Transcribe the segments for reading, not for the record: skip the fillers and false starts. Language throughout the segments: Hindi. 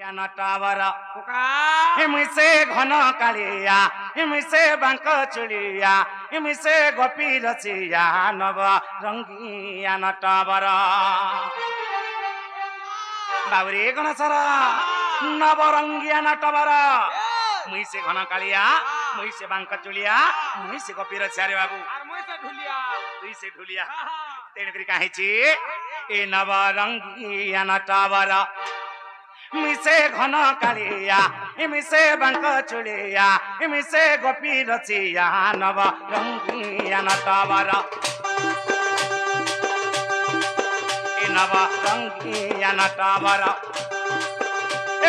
नटवर हिमिसे घन कालिया हिमिसे बांक चुलिया हिमिसे गोपी रचिया नव रंगिया नटवर बाबरे गणसर नवरंगिया नटवर मुइसे घन कालिया मुइसे बांक चुलिया मुइसे गोपी रचिया रे बाबू तुइसे ढुलिया तेणुकरी काहिची ए नवरंगिया नटवर मिसे घन कालिया मिसे बांक चुलिया मिसे गोपी रचिया नव रंगिया नटवर नव रंगिया नटवर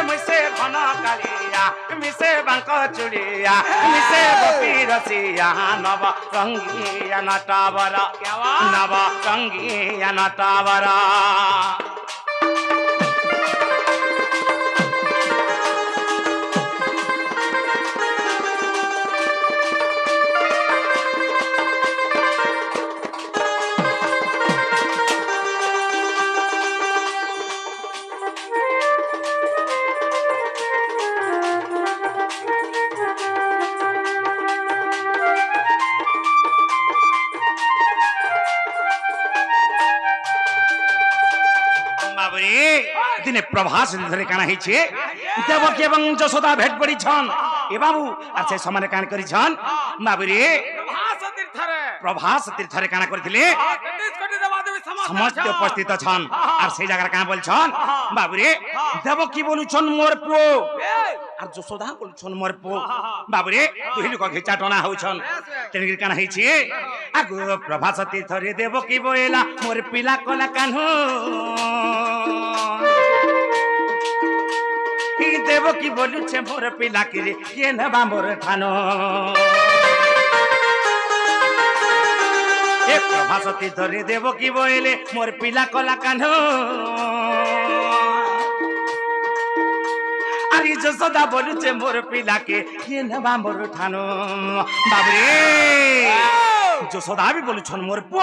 मिसे घन कालिया मिसे बांक चुलिया मिसे गोपी रचिया नव रंगिया नटवर नव रंगिया नटवर दिने प्रभास धरे काना हिचे देवकी एवं यशोदा भेट पड़ी छन ए बाबू अच्छे समय कान करी छन बाबूरे प्रभास तीर्थरे काना करथिले समस्त उपस्थित छन और से जगह काना बोल छन बाबूरे देवकी बोलु छन मोर पो और यशोदा बोलु छन मोर पो बाबूरे दुहिल को घिचा टना हो छन तेनगिर काना हिचे आगो प्रभास तीर्थरे देवकी बोला मोर पिला कोला कान्हू देवकी बोलू छे मोर पिला के ये नबा मोर ठानो ए प्रभासती धरे देवकी बोले मोर पिला कला कान्हो अरे जसोदा बोलू छे मोर पिला के ये नबा मोर ठानो बाबरे यशोदा भी बोलु छन मोर पो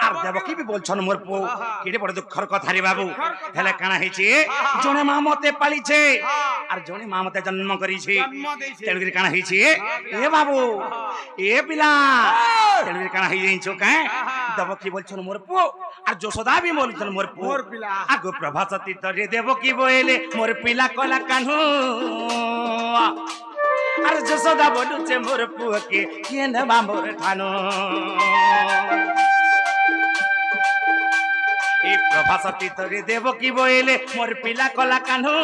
और देवकी भी बोल छन मोर पो केडे बड़ दुखर कथा रे बाबू हेले काना हिचे जने मा मते पाली छे और जने मा मते जन्म करी छे तेलगिरी काना हिचे ए बाबू ए पिला तेलगिरी काना हिजे छो का देवकी बोल छन मोर पो और यशोदा भी बोल छन मोर पो मोर पिला आगो प्रभासती तरे देवकी बोले मोर पिला कला कान्हू अरे यशोदा बोलू छे मोर पुआ के ये नबा मोर ठानो ए प्रभासती तरे देवकी बोले मोर पिला कला कान्हू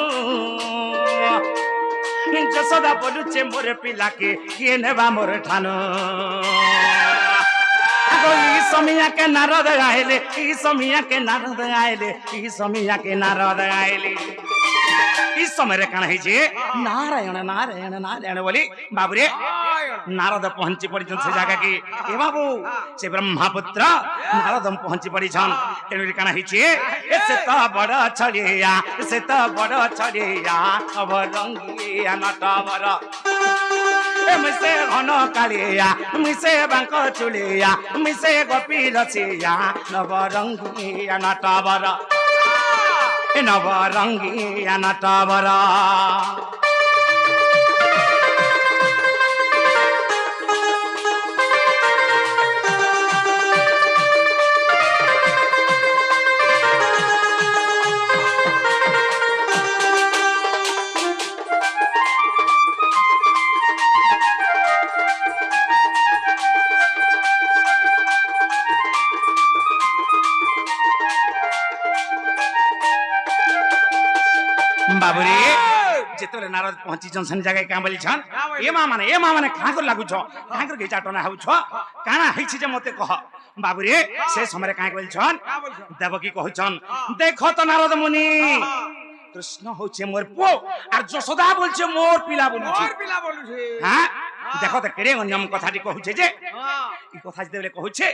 यशोदा बोलू छे मोर पिला के ये नबा मोर ठानो ई समिया के नारद आइले ई समिया के नारद आइले ई समिया के नारद आइले इस समय रे काना हिजे नारायण नारायण नारायण बोली बाबूरे नारद पहुंची पड़ी से जगह की ए बाबू से ब्रह्मपुत्र नारद पहुंची पड़ी छन तेनु काना हिजे से त बड़ छलिया से त बड़ छलिया अब रंगिया नटवर मिसे घन कालिया मिसे बांक चुलिया मिसे गोपी रचिया नव रंगिया नटवर नव रंगिया नटवर बाबूरे जेतले नारद पहुंची जंसन जगह का बोली छन ए मां माने कहां कर लागु छ कहां कर गेचा टना होउ छ काना हिछि जे मते कह बाबूरे से समय कहां बोली छन देवकी कहू छन देखो तो नारद मुनि कृष्ण होछे मोर पो और यशोदा बोलछे मोर पिला बोलुछे हां देखो तो केरे नियम कथाटी कहूछे जे ई कथा देले कहूछे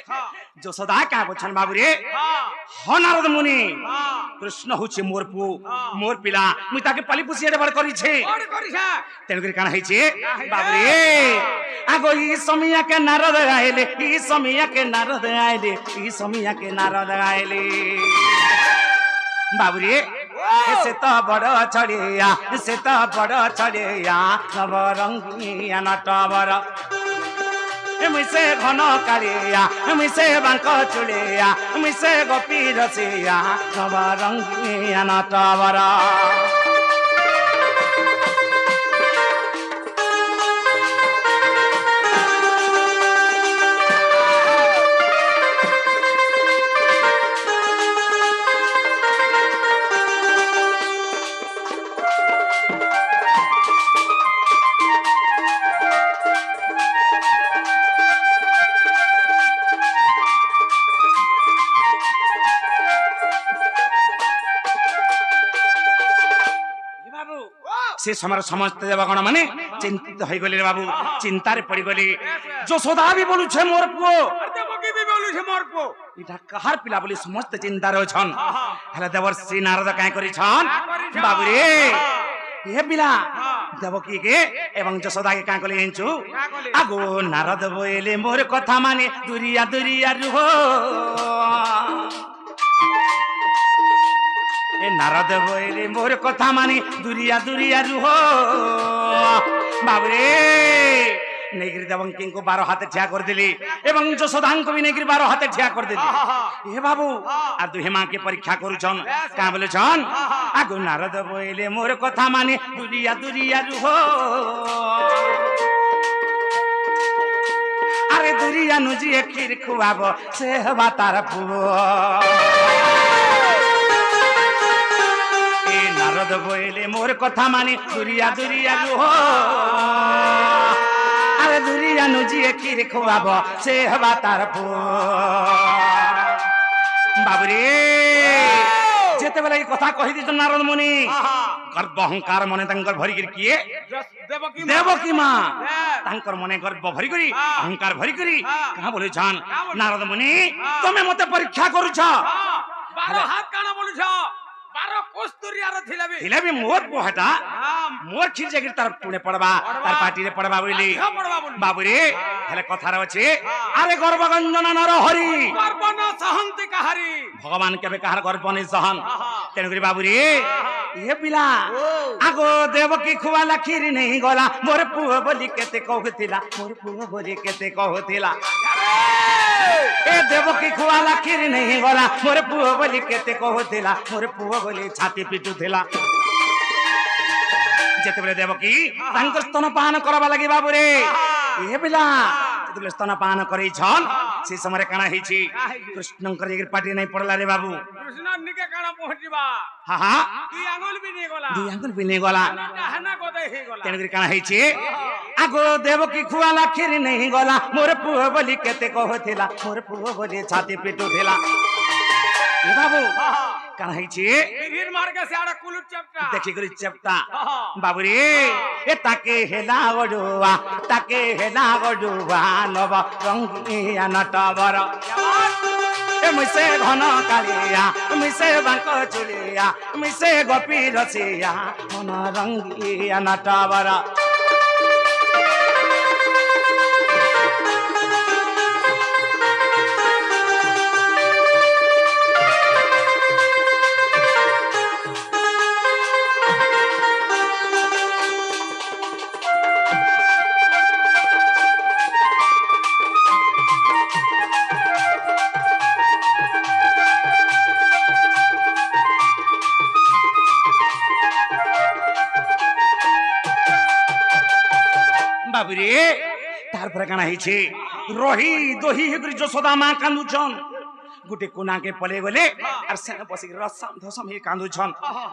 यशोदा का बोलछन बाबूरे ह नारद मुनि कृष्ण होछे मोर पो मोर पिला मुई ताके पाली पुसी एडे बड़ करी छे तेनकरी काना हिचे बाबूरे आगो ई समिया के नारद आइले ई समिया के नारद आइले ई समिया के नारद आइले बाबूरे से तो बड़ छड़िया से तो बड़ छड़िया नवरंगिया नटवर मिसे घन कालिया मिसे बांक चुलिया मिसे गोपी रसिया नवरंगिया नटवर से समय समस्त देवगण माने चिंतित हो गले बाबू चिंतार पड़ी गले यशोदा भी बोलू छे मोर पुओ देवकी भी बोलू छे मोर पुओ इटा कहार पिला बोली समस्त चिंतार छन हला देवर्षि नारद काय करि छन बाबू रे हे पिला देवकी के एवं यशोदा के काय कले हेंचु आगो नारद बोले मोर कथा माने दुरिया दुरिया रुहो नारद बोले मोर कथा मानी दुरिया दुरिया रुहो बाबरे नेगिरी देवकी को 12 हाथ ठिया कर दिली एवं यशोदा को भी नेगिरी 12 हाथ ठिया कर दिली हे बाबू आ दुहे मां के परीक्षा करू छन का बोले छन आगो नारद बोले मोर कथा मानी दुरिया दुरिया रुहो अरे दुरिया नुजी खीर खुआबो से हवा तार पुओ नारद बोले मोर कथा मानी दुरिया दुरिया रुहो अरे दुरिया नुजी खीर खुआब से हवा तार पुओ बाबरे जेते बेला ई कथा कहि दी नारद मुनि गर्व अहंकार मने तंकर भरी कर किए देवकी मां तंकर मने गर्व भरी करी अहंकार भरी करी कहां बोले छान नारद मुनि तमे मते परीक्षा करू छ 12 हाथ काना बोलू छ 12 कोस्तुरियार थिला भी मोर पोहटा मोर खिर जगिर तार पुणे पड़बा तार पार्टी रे पड़बा बोली बाबू रे हेले कथार अछि अरे गर्वगंजन नर हरि गर्व न सहंति कहारी भगवान केबे कहार गर्व नै सहन तेन करी बाबू रे ये पिला आगो देवकी खुवाला खीर नहीं गला मोर पुओ बोली केते कहथिला मोर पुओ बोली केते कहथिला ए देवकी खुवाला खीर नहीं गला मोर पुओ बोली केते कहथिला मोर पुओ बोली छाती पिटुथिला जेते बेले देवकी तांकर स्तनपान करबा लागि बाबू रे ए पिला जेते बेले स्तनपान करै छन से समय काना हिची कृष्णंकर एकर पाटी नहीं पड़ला रे बाबू कृष्ण निके काना पहुंचबा हां हां दी आंगुल भी नहीं गला हना गोदे हे गला तेन काना हिची आगो देवकी खुवाला खीर नहीं गला मोर पुओ बोली केते कहथिला मोर पुओ बोली छाती पिटुथिला ए बाबू काना हिची गिर मार के साड़ा कुलुट चपटा देखि गरी चपटा बाबू रे ए ताके हेला गडुवा नव रंगिया नटवर ए मिसे घन कालिया मिसे बांक चुलिया मिसे गोपी रसिया मन रंगिया नटवर बाबुरे तार पर काना हिचे रही दोही हेगरी यशोदा मां कांदुछन गुटे कोना के पले गले और सेना बसी रसम धसम हे कांदुछन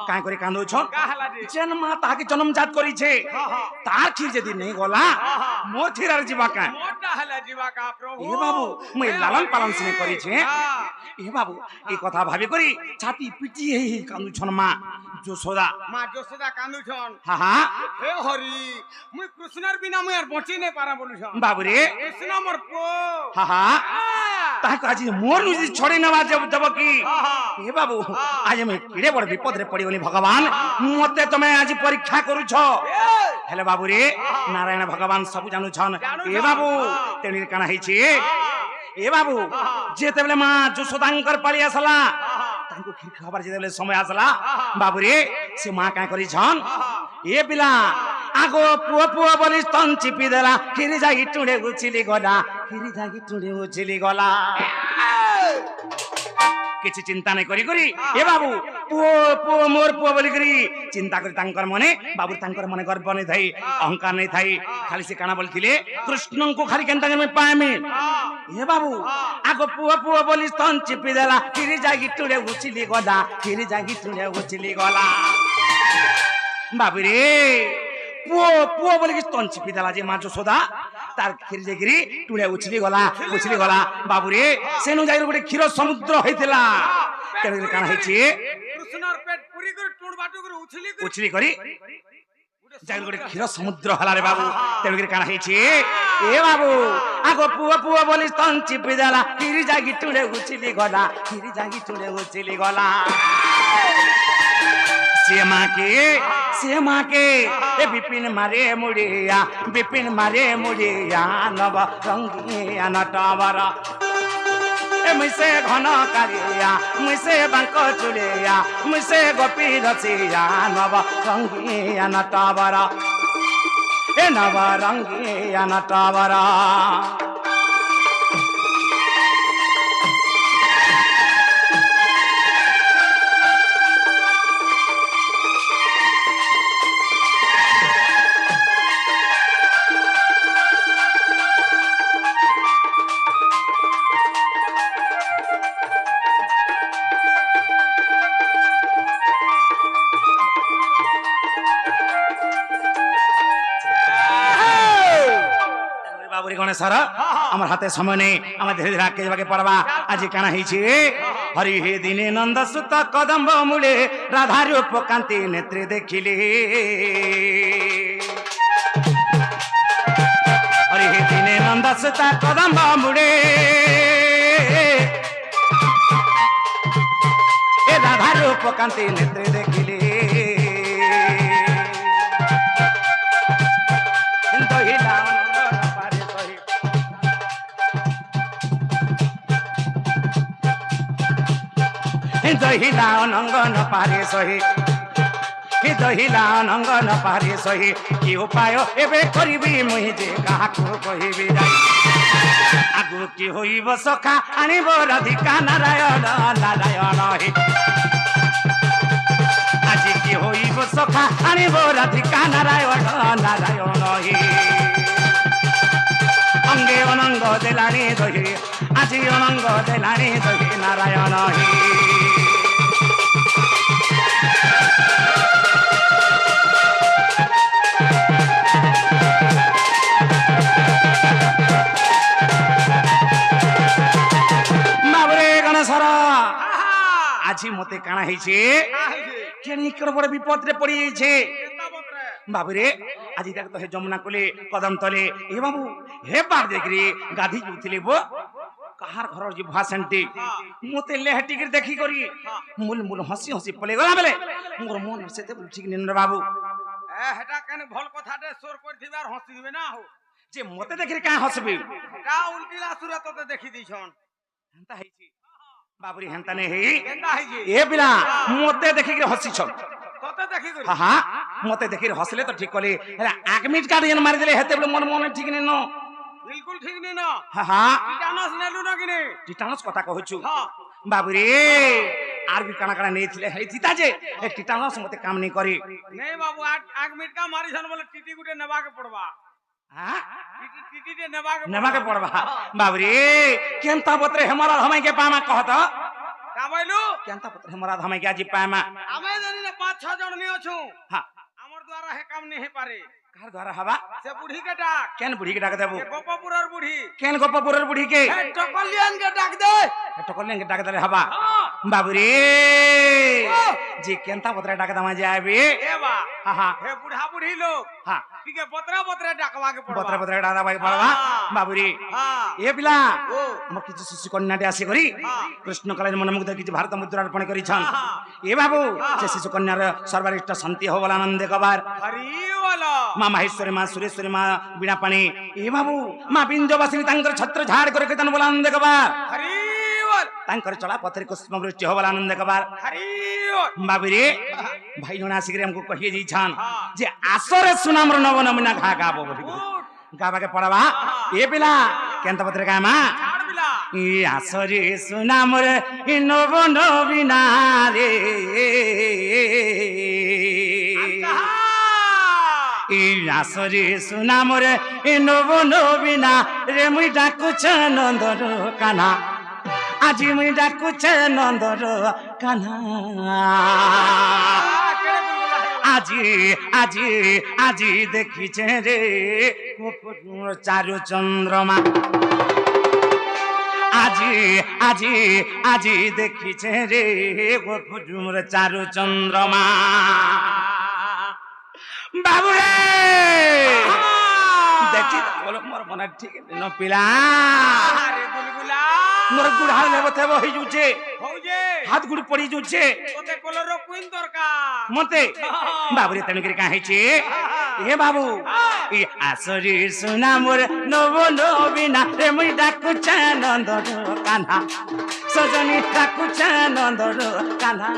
काय करे कांदुछन जन माता के जन्म जात करी छे तार खीर जदी नहीं गला मोर खीर आर जीवा का मोटा हला जीवा का प्रभु ए बाबू मैं लालन पालन से करी छे ए बाबू ए कथा भाबी करी छाती पिटी हे कांदुछन मां यशोदा कांदुछन हां हां हे हरि मुई कृष्णर बिना मुई आर बची नै पारा बोलुछन बाबू रे कृष्ण मोर पो हां हां ताको आज मोर नुजी छोड़ी नवा जब की हे बाबू आज मैं किड़े बड़ विपद रे पड़ी गली भगवान मते तमे आज परीक्षा करू छ हेले बाबू रे नारायण भगवान सब जानू छन ए बाबू तेनी काना हिची ए बाबू जेते बेले मां यशोदांकर पाली आसला ତାଙ୍କୁ କ୍ଷୀର ଖବାର ଯେତେବେଳେ ସମୟ ଆସିଲା ବାବୁରେ ସେ ମା କାଁ କରି ଛନ୍ ଏ ପିଲା ଆଗ ପୁଅ ପୁଅ ବୋଲି ସ୍ତନ ଚିପି ଦେଲା କ୍ଷୀର ଯାଇକି ଟୁଣେ ଉଛିଲି ଗଲା କ୍ଷୀର ଯାଇକି ଟୁଣେ ଉଛିଲି ଗଲା କିଛି ଚିନ୍ତା ନାଇଁ କରି କରି ଏ ବାବୁ ପୁଅ ପୁଅ ମୋର ପୁଅ ବୋଲି କରି ଚିନ୍ତା କରି ତାଙ୍କର ମନେ ବାବୁ ତାଙ୍କର ମନେ ଗର୍ବ ନେଇ ଥାଇ ଅହଙ୍କାର ନେଇ ଥାଇ ଖାଲି ସେ କାଣା ବୋଲିଥିଲେ କୃଷ୍ଣଙ୍କୁ ଖାଲି କେନ୍ତା ଆମେ ପାଏମି ଏ ବାବୁ ଆଗ ପୁଅ ପୁଅ ବୋଲି ସ୍ତନ ଚିପି ଦେଲା କ୍ଷୀର ଯାଇକି ଟୁଣେ ଉଛିଲି ଗଲା କ୍ଷୀର ଯାଇକି ଟୁଣେ ଉଛିଲି ଗଲା ବାବୁରେ ପୁଅ ପୁଅ ବୋଲିକି ସ୍ତନ ଚିପି ଦେଲା ଯେ ମା ଯଶୋଦା তার ক্ষীর যাইকি টুড়ে উছলি গলা বাবুরে সেনু যাই গোটে ক্ষীর সমুদ্র হইতিলা কেন কানা হইছি কৃষ্ণর পেট পুরি করে টুড় বাটু করে উছলি করি যাই গোটে ক্ষীর সমুদ্র হলা রে বাবু তেন কানা হইছি এ বাবু আগ পুয়া পুয়া বলি স্তন চিপি দেলা ক্ষীর যাইকি টুড়ে উছলি গলা ক্ষীর যাইকি টুড়ে উছলি গলা से माँ के ए बिपिन मारे मुड़िया नव रंगिया नटवरा ए मुझसे घन करिया मुझसे बांक चुलिया मुझसे गोपी रसिया नव रंगिया नटवरा ए नव रंगिया नटवरा गणेशर आम हाथ समय नहीं आम धीरे धीरे आगे जाके पड़वा आज काना हरि हे दिने नंद सुत कदम्ब मूले राधा रूप कांति नेत्री देखिले हरि हे दिने नंद सुत कदम्ब मूले राधा रूप कांति नेत्री देखिले दहिला नंगन पारे सही दहिला नंगन पारे सही कि उपाय एबे करिबी मुहि जे काहाकु कहिबी जाई आगु कि होइब सखा आनिब राधिका नारायण नारायण हे আজি कि होइब सखा आनिब राधिका नारायण नारायण हे अंगे अनंग देलानी दहि আজি अनंग देलानी दहि नारायण हे आज मते काना हेछे केनी कर बड़ विपद रे पड़ी छे बाबू रे आज तक तो हे जमुना कोले कदम तले ए बाबू हे बार देखरी गाधी जुथिले बो कहार घर जी भाषणटी मते लेहटी के देखी करी मुल मुल हसी हसी पले गला बेले मोर मन सेते ठीक निन बाबू ए हेटा कने भल कथाटे सोर कर दिबार हसी दिबे ना हो जे मते देखरी का हसबी का उल्टीला सुरत तो देखी दिछन हंता हेछि बाबरी हंता ने हे ए बिला मते देखि के हसी छ तते देखि के हां मते देखि हसले तो ठीक कले आग मिट का देन मार देले हेते मन मन ठीक ने न बिल्कुल ठीक ने न हां टिटानस नेलु न किने टिटानस कथा कहछु बाबरी आर भी काना काना नेथिले हे जीता जे ए टिटानस मते काम नहीं करी नहीं बाबू आग मिट का मारी सन बोले टीटी गुटे नेबा के पड़बा हां टीटी दे नेबा के पड़बा बाबरी केनता बतरे हमारा हमै के पामा कहत का बोलू केनता बतरे हमारा हमै के आजी पामा हमै जनी ने 5-6 जन ने अछु हां हमर द्वारा हे काम नहीं हे पारे कार द्वारा हवा से बुढ़ी के डाक केन बुढ़ी के डाक देबो गोपपुरर बुढ़ी केन गोपपुरर बुढ़ी के टकलियन के डाक दे टकलियन के डाक दे हवा बाबूरे जी केनता बतरे डाक दमा जाबे ए बा हां हे बुढ़ा बुढ़ी लोग हां ठीक है बतरा डाकवा के पड़वा बतरा डाकवा के पड़वा बाबूरे हां ए पिला हम किछ शिशु कन्या दे आसी करी कृष्ण कलेज मनमुग्ध किछ भारत मुद्रा अर्पण करी छन ए बाबू से शिशु कन्या रे सर्वरिष्ठ शांति होवला आनंद कबार हरि वाला मां माहेश्वरी मां सुरेश्वरी मां बीणा पाणी ए बाबू मां बिंदवासिनी तांकर छत्र झाड़ करे केतन बोला आनंद कबार हरि वाल ତାଙ୍କର ଚଳା ପଥରେ କୁସୁମ ବୃଷ୍ଟି ହବଲା ଆନନ୍ଦ କବାର हरी ବାବୁରେ ଭାଇ ଜଣ ଆସିକରି ଆମକୁ କହି ଯାଇଛନ୍ ଯେ ଆସରେ ସୁନାମର ନବ ନମିନା ଘା ଗାବ ବୋଲି ଗାବାକେ ପଡବା ଏ ପିଲା କେନ୍ତା ପଥରେ ଗାମା चार बिला ଇ ଆସରେ ସୁନାମର ନବ ନବିନା ରେ ଇ ଆସରେ ସୁନାମର ନବ ନବିନା রে মুই ডাকুছ নন্দর কানা আজি মুই ডাকুছ নন্দর কানা আজি আজি আজি দেখিছে রে চারু চন্দ্রমা আজি আজি আজি দেখিছে রে গোপুর চারু চন্দ্রমা বাবু রে দেখি বলো মোর মনে ঠিক ন পিলা अरे बुलबुला মোর গুড় হার লেব থেব হই জুছে भौजे হাত গুড় পড়ি জুছে তোতে কলর কুইন দরকার মতে বাবুরে তেমনি করে কাঁ হইছে এ বাবু ই আসরি সোনা মোর নব নবিনা রে মুই ডাকুছ নন্দর কানা সজনী ডাকুছ নন্দর কানা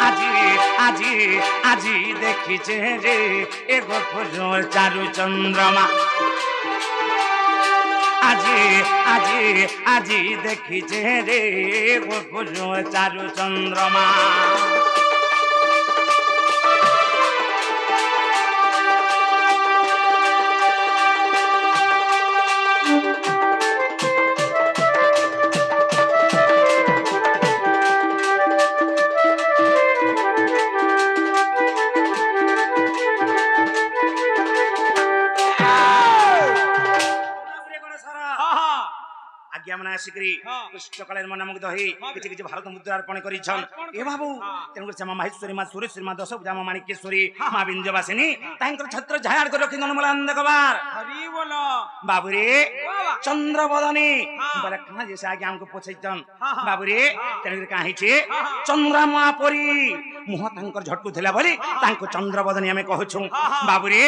আজি আজি আজি দেখিছে রে এ গোপুর চারু চন্দ্রমা আজি আজি আজি দেখিছে রে গোপুর চারু চন্দ্রমা আজ্ঞা মনে আসিকরি কৃষ্ণকালের মনে মুগ্ধ হই কিছু কিছু ভারত মুদ্রা অর্পণ করিছন এ বাবু তেমন শ্যামা মাহেশ্বরী মা সুরেশ্বরী মা দশ জামা মাণিক্যেশ্বরী মা বিঞ্জবাসিনী তাঙ্কর ছত্র ঝাড় করে রক্ষিন্দন বলে আনন্দ কবার हरी बोलो বাবুরে চন্দ্রবদনী বলে কানা যে আগে আমাকে পছাইছন বাবুরে তেমন কাঁ হইছে চন্দ্রমা পরি মুহ তাঙ্কর ঝটকু থিলা বলি তাঙ্ক চন্দ্রবদনী আমি কহুছু বাবুরে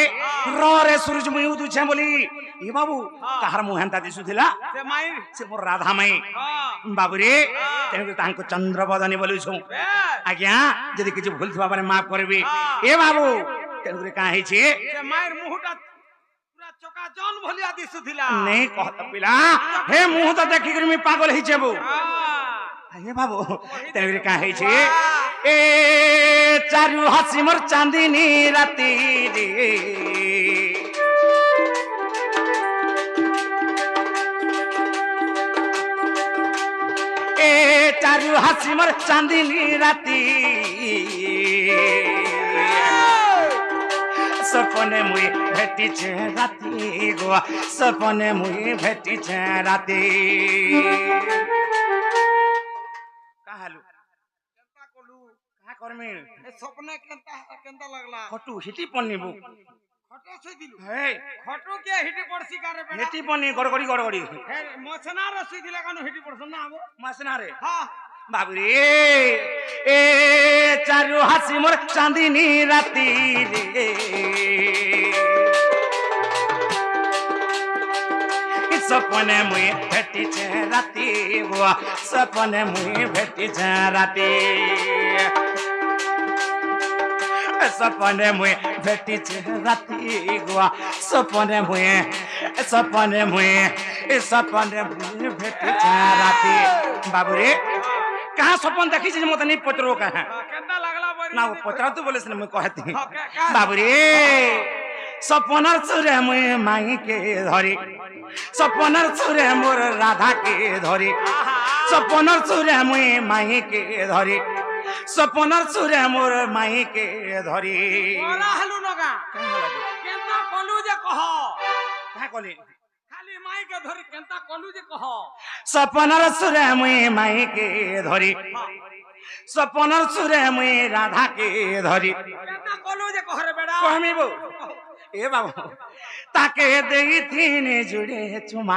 রে সূর্য মুই উদুছে বলি এ বাবু কাহার মুহ হেন্তা দিছুথিলা से माइर সে মোর রাধা মাই বাবুরে তেমনি তাঙ্ক চন্দ্রবদনী বলুছু আজ্ঞা যদি কিছু ভুল থিবা পারে মাফ করবি এ বাবু তেমনি কাঁ হইছে से माइर मुहटा पूरा चोका जन भलिया दिसुथिला नहीं कहत पिला हे मुह तो देखि कर मी पागल हई जेबो हे बाबू तेरे का हई छे ए चारु हसी मोर चांदनी राती रे ए चारु हसी मोर चांदनी राती सपने मुई भेटी छे राती गो सपने मुई भेटी छे राती काहालु केंता कोलू का करमे ए सपने केंता लगला खटू हिटी पन्नीबु खटो से दिलु हे खटो के हिटी पड़सी कारे बेटा हिटी पन्नी गड़गड़ी गड़गड़ी हे मसना रसी दिला कानो हिटी पड़सन ना आबो मासना रे हां बाबू रे ए चारु हासी मोर चांदनी राती रे सपने मुई भेटी छे राती गो सपने मुई भेटी छे राती सपने मुई भेटी छे राती गो सपने मुई भेटी छे राती बाबू रे कहाँ सपन देखी मत नहीं पचरो कहा केंता लगला बरी ना वो पचरा तू बोले से मैं कहती का बाबू रे सपनर सुरे मुई माई के धरी सपनर सुरे मोर राधा के धरी सपनर सुरे मुई माई के धरी सपनर सुरे मोर माई के धरी ओरा हलु नगा केंता कोलू जे कह कहाँ कहली खाली माई के धरी केंता कोलू जे कह सपनर सुरे मुई माई के धरी सपनर सुरे मुई राधा के धरी केंता कोलू जे कह रे बेटा कहमी बो ए बाबू ताके देई थीन जुड़े चुमा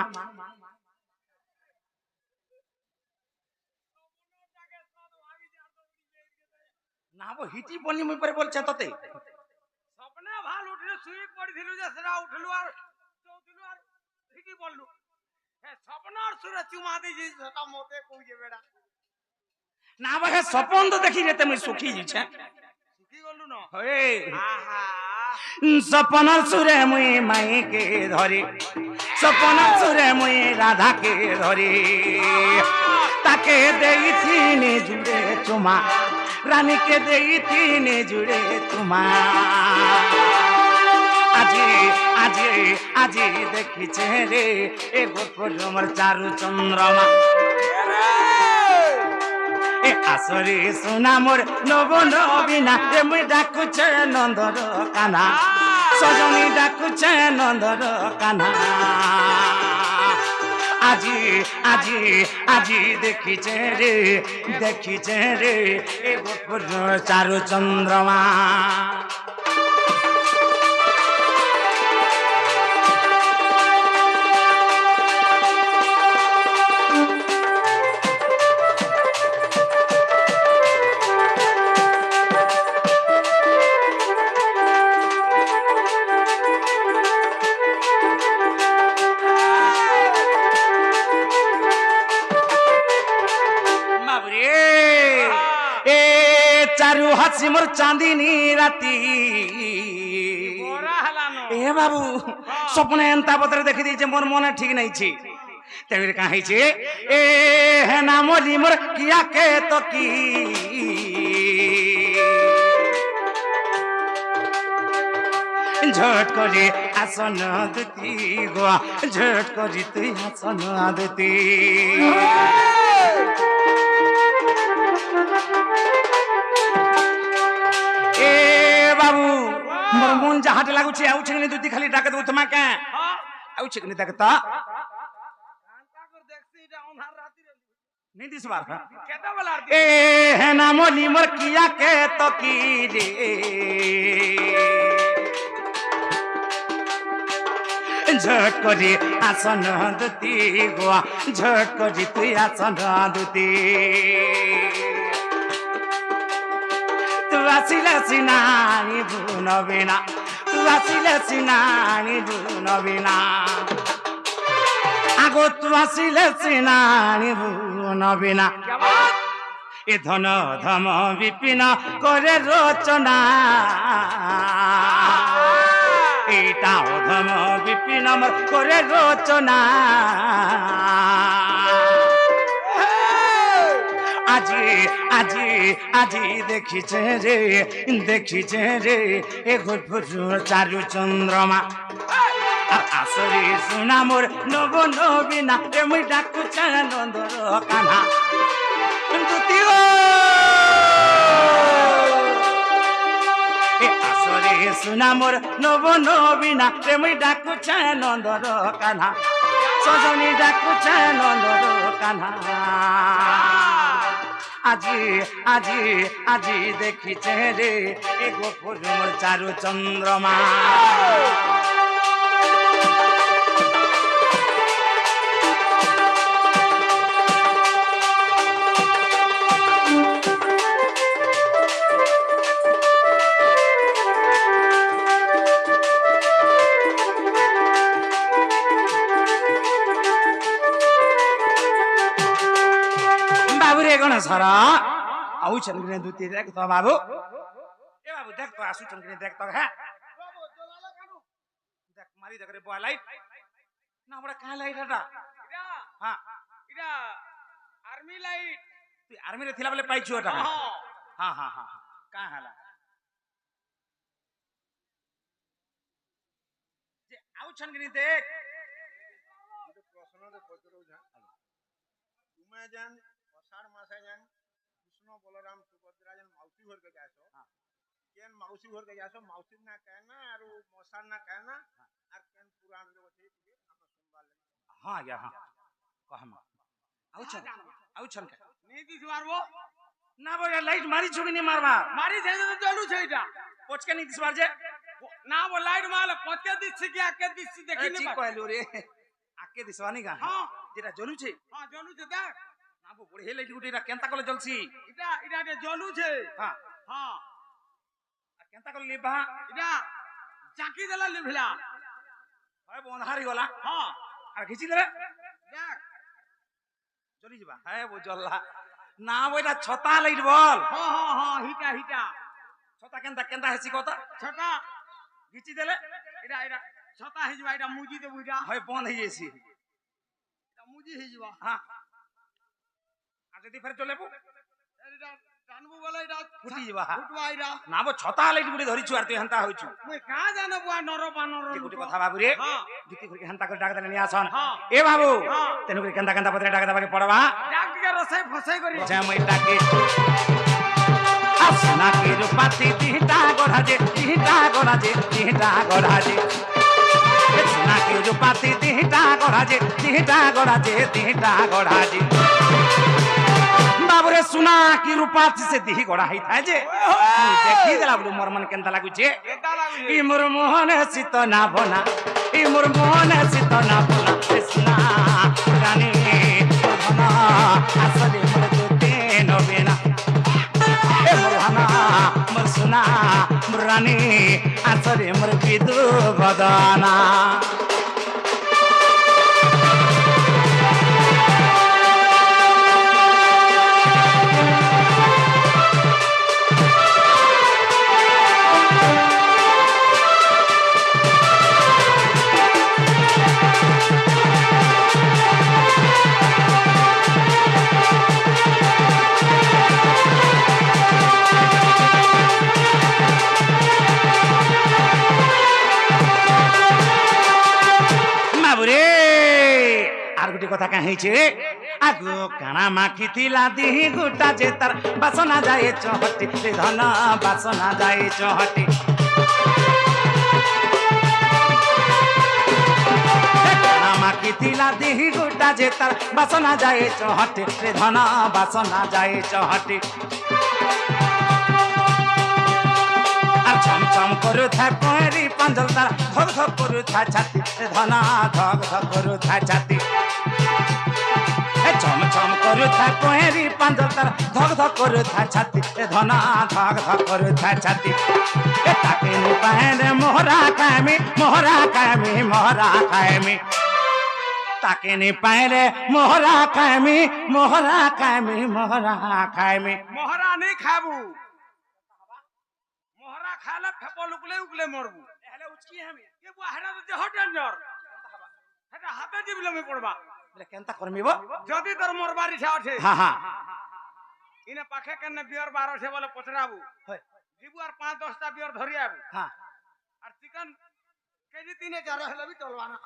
ना वो हिटी बनी मुई पर बोलछे तते सपने भाल उठले सुई पड़ी थिलु जे सरा उठलु आर चौथिलु आर हिटी बोललु হে স্বপ্নর সুরে চুমা দিছি সেটা মতে কইছে বেড়া না ভাই স্বপন তো দেখি রেতে মুই সুখী যাইছে সুখী গলু ন হয়ে আহা স্বপন সুরে মুই মাইকে ধরি স্বপন সুরে মুই রাধাকে ধরি তাকে দেইথিনি জুড়ে চুমা রানীকে দেইথিনি জুড়ে চুমা আজি আজি আজি দেখিছে রে এ গোপর আমার চারু চন্দ্রমা এ আসরে সোনা মোর নব নবীনা এ মুই ডাকুছে নন্দর কানা সজনী ডাকুছে নন্দর কানা আজি আজি আজি দেখিছে রে এ গোপর চারু চন্দ্রমা চারু হাসি মোর চাঁদিনী রাতি বড়া হলানো এ বাবু স্বপ্নে এন্তা পত্রে দেখি দিয়েছে মোর মনে ঠিক নাইছে তেমনি কাঁ হয়েছে এ হে নাম মোর কিয়াকে তো কি ঝট করে আসন দুতি গো ঝট করে তুই আসন দুতি এ বাবু মোর মন যাহাতে লাগুছে আউছে কিনে দুতি খালি ডাকে দেবো তোমাকে হ্যাঁ আউছে কিনে ডাকে তা কান্তা করে দেখছি এটা অন্ধার রাতি রে नहीं दिस बार কেটা বেলা ए है नाम निमर किया के तो की रे झट करी आसन दुती गोवा झट करी तुई आसन दुती तू आसिले सिनानी बुनबिना तू आसिले सिनानी बुनबिना আগো তু আসিলে সিনানি নবীনা এ ধন ধম বিপিন করে রচনা এইটা ধম বিপিন করে রচনা আজি আজি আজি দেখিছে রে এ ঘুর চারু চন্দ্রমা আসরে সোনা মোর নব নবীনা এমনি ডাকুছে নন্দর কানা দুতি আসরে সোনা মোর নব নবীনা এমনি ডাকুছে নন্দর কানা সজনী ডাকুছে নন্দর কানা আজি আজি আজি দেখিছে রে এ গোপুর মোর চারু চন্দ্রমা সারা আউছেন কিনে দুতি দেখ তো বাবু এ বাবু দেখ তো আসুছেন কিনে দেখ তো হ্যাঁ দেখ মারি দেখ রে বয় লাইট না আমরা কাঁ লাইট এটা এটা হ্যাঁ এটা আর্মি লাইট তুই আর্মি রে থিলা বলে পাইছো এটা হ্যাঁ হ্যাঁ হ্যাঁ কাঁ হালা যে আউছেন কিনে দেখ প্রশ্ন পচরৌ যা তুমি জান अषाढ़ मासे जन कृष्ण बलराम सुभद्रा जन माउसी घर के जासो केन माउसी घर के जासो माउसी ना कहना और मौसार ना कहना और केन पुराण रे होते के हम सुनबा ले हां या हां कहम आउछन के नहीं दिस मारबो ना बोला लाइट मारी छुगी नहीं मारबा मारी छे तो चलू छे এটা पोचके नहीं दिस बार जे ना वो लाइट मारले पचके दिस के आके दिस देखि नहीं ठीक कहलु रे आके दिसवानी का हां जेटा जलू छे हां जलू छे देख ना वो बड़े लाइट गुटीरा केनता कले जलसी এটা এটা তে জলু छे हां हां आ केनता कले लिबा এটা চাকি দেলা লিভলা হয় বনহারি গলা हां আর ঘিচি দেবে দেখ চলি যা হ্যাঁ বো জল্লা না বইটা ছতা লাইট বল হিটা হিটা ছতা কেনতা কেনতা হেসি কথা ছটা গিচি দেলে এটা এটা ছটা হয়ে এটা মুজি দেবো এটা হয় বন্ধ হয়ে গেছি এটা মুজি হয়ে যাবা হ্যাঁ আর যদি ফের চলে বো এটা জানবো বলে এটা ফুটি যাবা ফুটবা এটা না বো ছতা লাইট গুড়ি ধরিছু আর তুই হেনতা হইছু মুই কা জানো বুয়া নর বানর যে গুটি কথা বাবু রে হ্যাঁ গীতি করে হেনতা করে ডাক দেলে নিয়ে আসন হ্যাঁ। এ বাবু হ্যাঁ। তেনু করে কেনতা কেনতা পত্রে ডাক দেবাকে পড়বা ডাক দিকে রসাই ফসাই করি জামাই ডাকে আসনা কি রূপাতি তিহটা গড়াজে তিহটা গড়াজে তিহটা গড়াজে আসনা কি রূপাতি তিহটা গড়াজে তিহটা গড়াজে তিহটা গড়াজে বাবুরে সুনা কি রূপাতি সে দিহি গড়া হই থায় যে দেখি দেলা বলু মোর মন কেনতা লাগুছে এটা লাগুছে ই মোর মোহনে শীত না ভনা ই মোর মোহনে শীত না ভনা কৃষ্ণা রানী ধনা আসলে মোর দুতে নবেনা এ মোর ধনা মোর সোনা মোর রানী আসলে মোর বিদু বদনা কথা কাহিছে আগো কানা মাখিলা দিহি গোটা যে তার বাসনা যায় চহটি ধন বাসনা যায় চহটি কানা মাখিলা দিহি গোটা যে তার বাসনা যায় চহটি ধন বাসনা যায় চহটি আর ছমছম করুথা পরি পাঞ্জল তার ধক ধক করুথা ছাতি ধনা ধক ধক করুথা ছাতি ছমছম করুথা পরি পাঞ্জল তার ধক ধক করুথা ছাতি ধনা ধক ধক করুথা ছাতি তাকে নি পায়রে মোহরা কামি মোহরা কামি মোহরা কামি তাকে নি পায়রে মোহরা কামি মোহরা কামি মোহরা কামি মোহরা নেই খাবু মোহরা খালে ফেপল উকলে উকলে মরবু হেলে উচকি আমি এ বুয়া হেডা তো দেহ ডেঞ্জার হেডা হাতে দিবলে মে পড়বা বলে কেনতা করমিব যদি তোর মরবার ইচ্ছা আছে হ্যাঁ হ্যাঁ ইনে পাখে কেন বিয়ার 12 বলে পচরাবু হয় দিবু আর 5-10টা বিয়ার ধরি আবু হ্যাঁ আর চিকেন কেজি 3-4 হলে বি চলবা না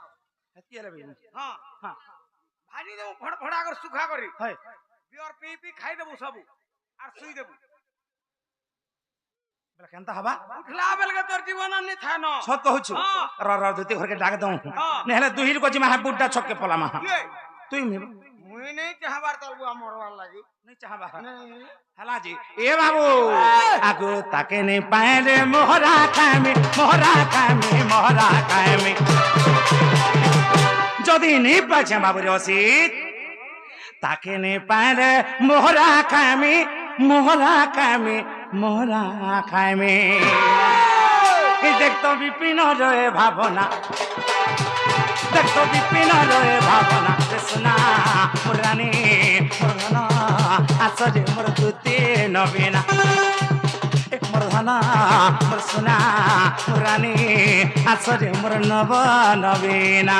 কি হলে হ্যাঁ হ্যাঁ ভাজি দেবু ফড় ফড়া করে সুখা করি হয় বিয়ার পি পি খাই দেবু সবু আর সুই দেবু বলে কেনতা হবা উঠলা বেলকে তোর জীবন নি থায় না সত কহুছু হ্যাঁ। র র দুতি ঘরকে ডাক দઉં হ্যাঁ। নেহলে দুহির কজি মা বুড্ডা ছককে পলা মা কে তুই মে মুই নেই চাহবার তলবু মরবার লাগি नहीं चाहबा नहीं हला जी ए बाबू आगो ताके नहीं पाए रे मोहरा खामी मोहरा खामी मोहरा खामी যদি नहीं पाछे बाबू रे অসিত ताके नहीं पाए रे मोहरा खामी मोहरा खामी मोहरा खामी देख तो विपिन रे भावना देख तो विपिन रे भावना सुना मुरानी मुरना आसरे मोर तुते नवीना मोर धना मोर सुना मुरानी आसरे मोर नव नवीना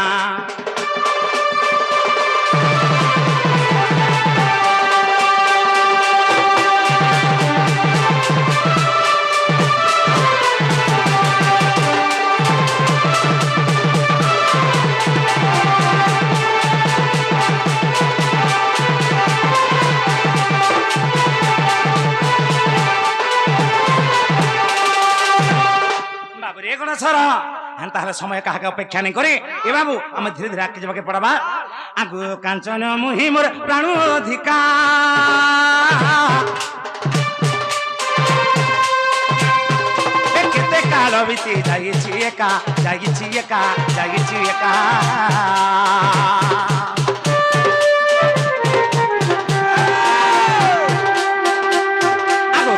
তাহলে সময় কাহাকে অপেক্ষা নেই করে এ বাবু আমি ধীরে ধীরে আগে যাবাকে পড়াবা আগু কাঞ্চন মুহি মোর প্রাণ অধিকার কেতে কাল বিতি যাইছি একা যাইছি একা যাইছি একা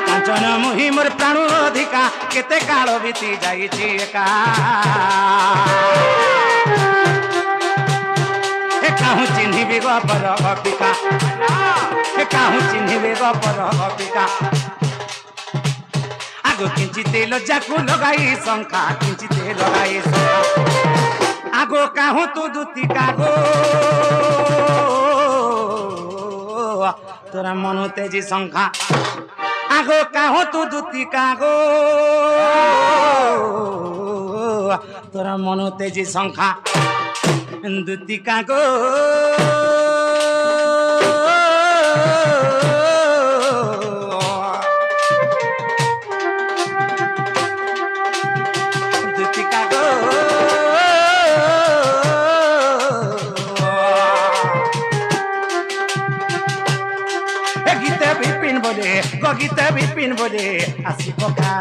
কাঞ্চন মুহি মোর প্রাণ অধিকা কেতে কাল বিতি যাইছি একা काहू चिन्हिबे गपर गपिका काहू चिन्हिबे गपर गपिका आगो किंचिते लज्जाको लगाई शंखा किंचिते लगाई शंखा आगो काहू तू दुतिका गो तोरा मन तेजी शंखा आगो काहू तू दुतिका गो तोरा मन तेजी शंखा दुतिका गो दुतिका गो गीते बिपिन बोले गीते बिपिन बोले आसी पका